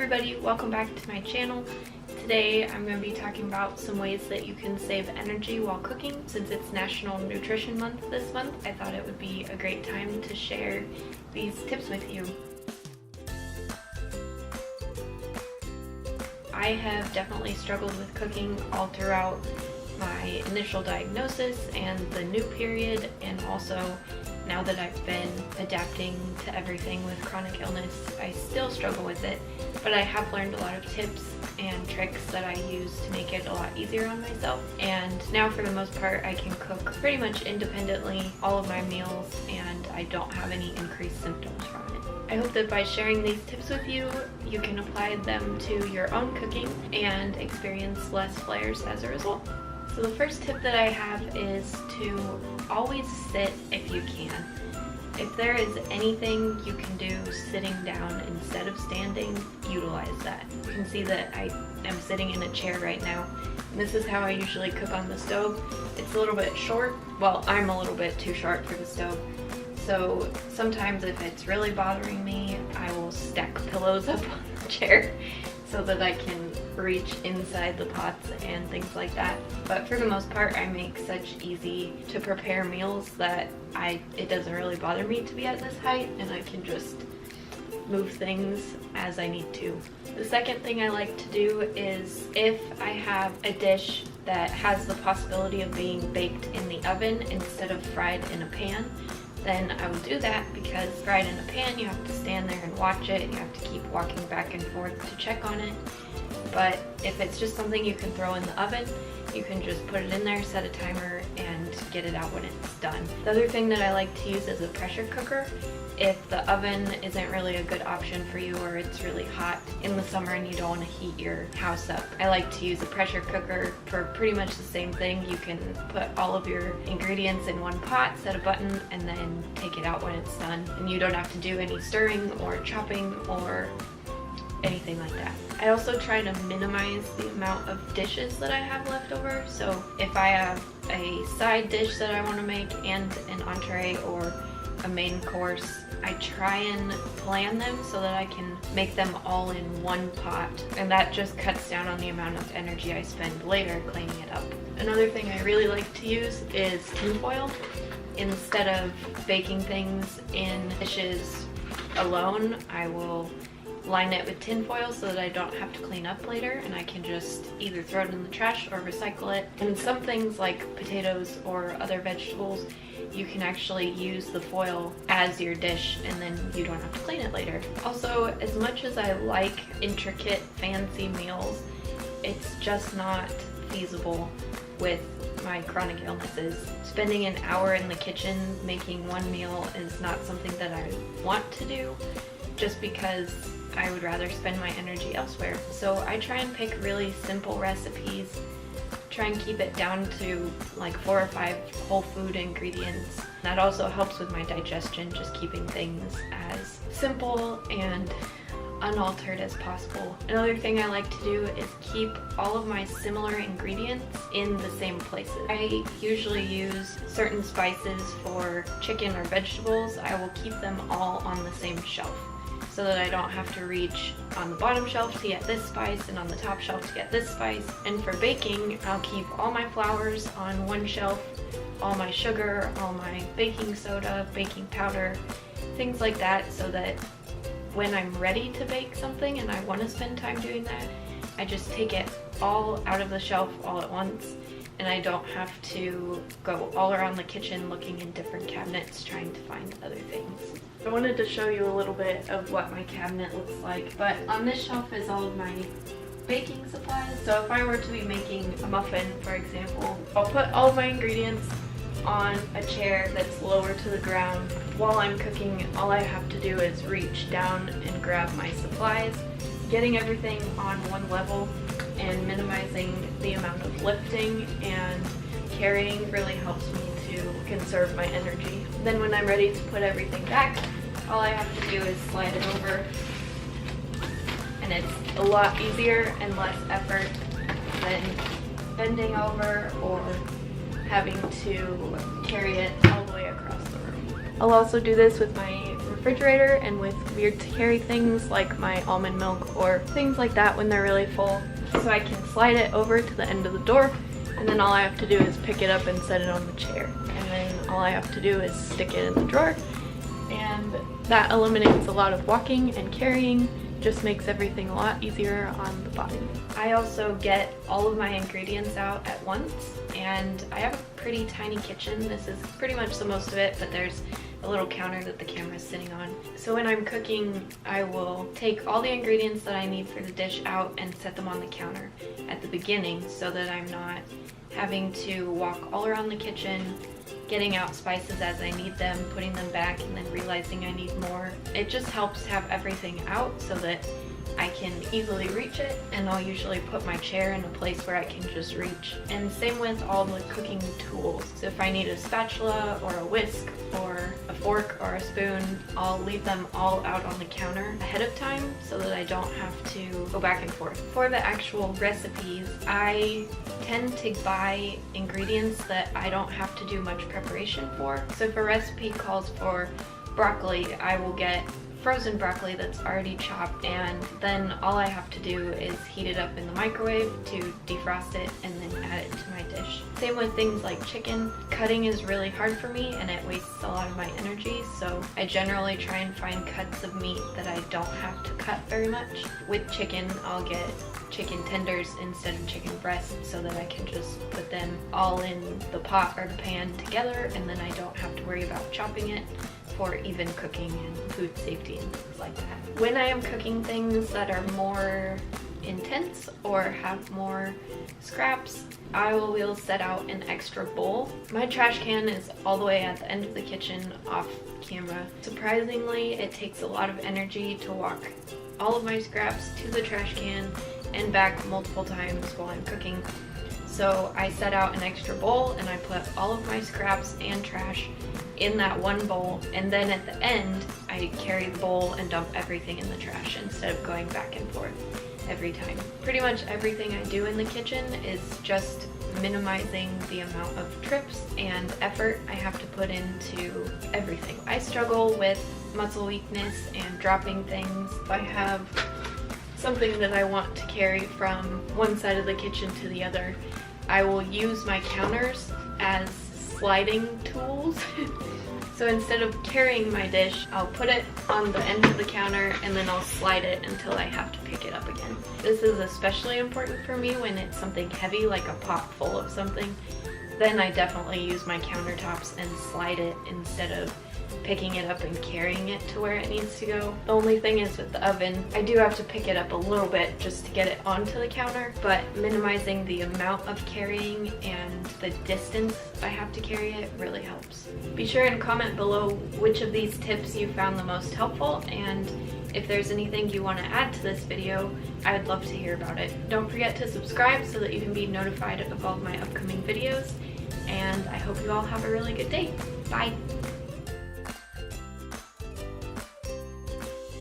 everybody, welcome back to my channel. Today I'm going to be talking about some ways that you can save energy while cooking. Since it's National Nutrition Month this month, I thought it would be a great time to share these tips with you. I have definitely struggled with cooking all throughout my initial diagnosis and the new period, and also now that I've been adapting to everything with chronic illness, I still struggle with it, but I have learned a lot of tips and tricks that I use to make it a lot easier on myself. And now for the most part, I can cook pretty much independently all of my meals, and I don't have any increased symptoms from it. I hope that by sharing these tips with you, you can apply them to your own cooking and experience less flares as a result. So the first tip that I have is to always sit if you can. If there is anything you can do sitting down instead of standing, utilize that. You can see that I am sitting in a chair right now. And this is how I usually cook on the stove. It's a little bit short. Well, I'm a little bit too short for the stove. So sometimes if it's really bothering me, I will stack pillows up on the chair so that I can reach inside the pots and things like that. But for the most part, I make such easy to prepare meals that it doesn't really bother me to be at this height, and I can just move things as I need to. The second thing I like to do is, if I have a dish that has the possibility of being baked in the oven instead of fried in a pan, then I will do that, because fried in a pan you have to stand there and watch it, and you have to keep walking back and forth to check on it. But if it's just something you can throw in the oven, you can just put it in there, set a timer, and get it out when it's done. The other thing that I like to use is a pressure cooker. If the oven isn't really a good option for you, or it's really hot in the summer and you don't want to heat your house up, I like to use a pressure cooker for pretty much the same thing. You can put all of your ingredients in one pot, set a button, and then take it out when it's done. And you don't have to do any stirring or chopping or anything like that. I also try to minimize the amount of dishes that I have left over. So if I have a side dish that I want to make and an entree or a main course, I try and plan them so that I can make them all in one pot, and that just cuts down on the amount of energy I spend later cleaning it up. Another thing I really like to use is tinfoil. Instead of baking things in dishes alone, I will line it with tinfoil so that I don't have to clean up later, and I can just either throw it in the trash or recycle it. And some things like potatoes or other vegetables, you can actually use the foil as your dish, and then you don't have to clean it later. Also, as much as I like intricate, fancy meals, it's just not feasible with my chronic illnesses. Spending an hour in the kitchen making one meal is not something that I want to do, just because I would rather spend my energy elsewhere. So I try and pick really simple recipes, try and keep it down to like 4 or 5 whole food ingredients. That also helps with my digestion, just keeping things as simple and unaltered as possible. Another thing I like to do is keep all of my similar ingredients in the same places. I usually use certain spices for chicken or vegetables. I will keep them all on the same shelf, so that I don't have to reach on the bottom shelf to get this spice and on the top shelf to get this spice. And for baking, I'll keep all my flours on one shelf, all my sugar, all my baking soda, baking powder, things like that, so that when I'm ready to bake something and I want to spend time doing that, I just take it all out of the shelf all at once, and I don't have to go all around the kitchen looking in different cabinets trying to find other things. I wanted to show you a little bit of what my cabinet looks like, but on this shelf is all of my baking supplies. So if I were to be making a muffin, for example, I'll put all of my ingredients on a chair that's lower to the ground. While I'm cooking, all I have to do is reach down and grab my supplies. Getting everything on one level and minimizing the amount of lifting and carrying really helps me to conserve my energy. Then when I'm ready to put everything back, all I have to do is slide it over, and it's a lot easier and less effort than bending over or having to carry it all the way across the room. I'll also do this with my refrigerator and with weird to carry things like my almond milk or things like that when they're really full. So I can slide it over to the end of the door, and then all I have to do is pick it up and set it on the chair. And then all I have to do is stick it in the drawer, and that eliminates a lot of walking and carrying, just makes everything a lot easier on the body. I also get all of my ingredients out at once, and I have a pretty tiny kitchen. This is pretty much the most of it, but there's a little counter that the camera is sitting on. So when I'm cooking, I will take all the ingredients that I need for the dish out and set them on the counter at the beginning so that I'm not having to walk all around the kitchen, getting out spices as I need them, putting them back, and then realizing I need more. It just helps have everything out so that I can easily reach it, and I'll usually put my chair in a place where I can just reach. And same with all the cooking tools. So if I need a spatula or a whisk or a fork or a spoon, I'll leave them all out on the counter ahead of time so that I don't have to go back and forth. For the actual recipes, I tend to buy ingredients that I don't have to do much preparation for. So if a recipe calls for broccoli, I will get frozen broccoli that's already chopped, and then all I have to do is heat it up in the microwave to defrost it and then add it to my dish. Same with things like chicken. Cutting is really hard for me and it wastes a lot of my energy, so I generally try and find cuts of meat that I don't have to cut very much. With chicken, I'll get chicken tenders instead of chicken breasts so that I can just put them all in the pot or the pan together, and then I don't have to worry about chopping it for even cooking and food safety and things like that. When I am cooking things that are more intense or have more scraps, I will set out an extra bowl. My trash can is all the way at the end of the kitchen off camera. Surprisingly, it takes a lot of energy to walk all of my scraps to the trash can and back multiple times while I'm cooking. So I set out an extra bowl and I put all of my scraps and trash in that one bowl, and then at the end I carry the bowl and dump everything in the trash instead of going back and forth every time. Pretty much everything I do in the kitchen is just minimizing the amount of trips and effort I have to put into everything. I struggle with muscle weakness and dropping things. If I have something that I want to carry from one side of the kitchen to the other, I will use my counters as sliding tools. So instead of carrying my dish, I'll put it on the end of the counter and then I'll slide it until I have to pick it up again. This is especially important for me when it's something heavy like a pot full of something. Then I definitely use my countertops and slide it instead of picking it up and carrying it to where it needs to go. The only thing is with the oven, I do have to pick it up a little bit just to get it onto the counter, but minimizing the amount of carrying and the distance I have to carry it really helps. Be sure and comment below which of these tips you found the most helpful, and if there's anything you want to add to this video, I would love to hear about it. Don't forget to subscribe so that you can be notified of all of my upcoming videos, and I hope you all have a really good day. Bye!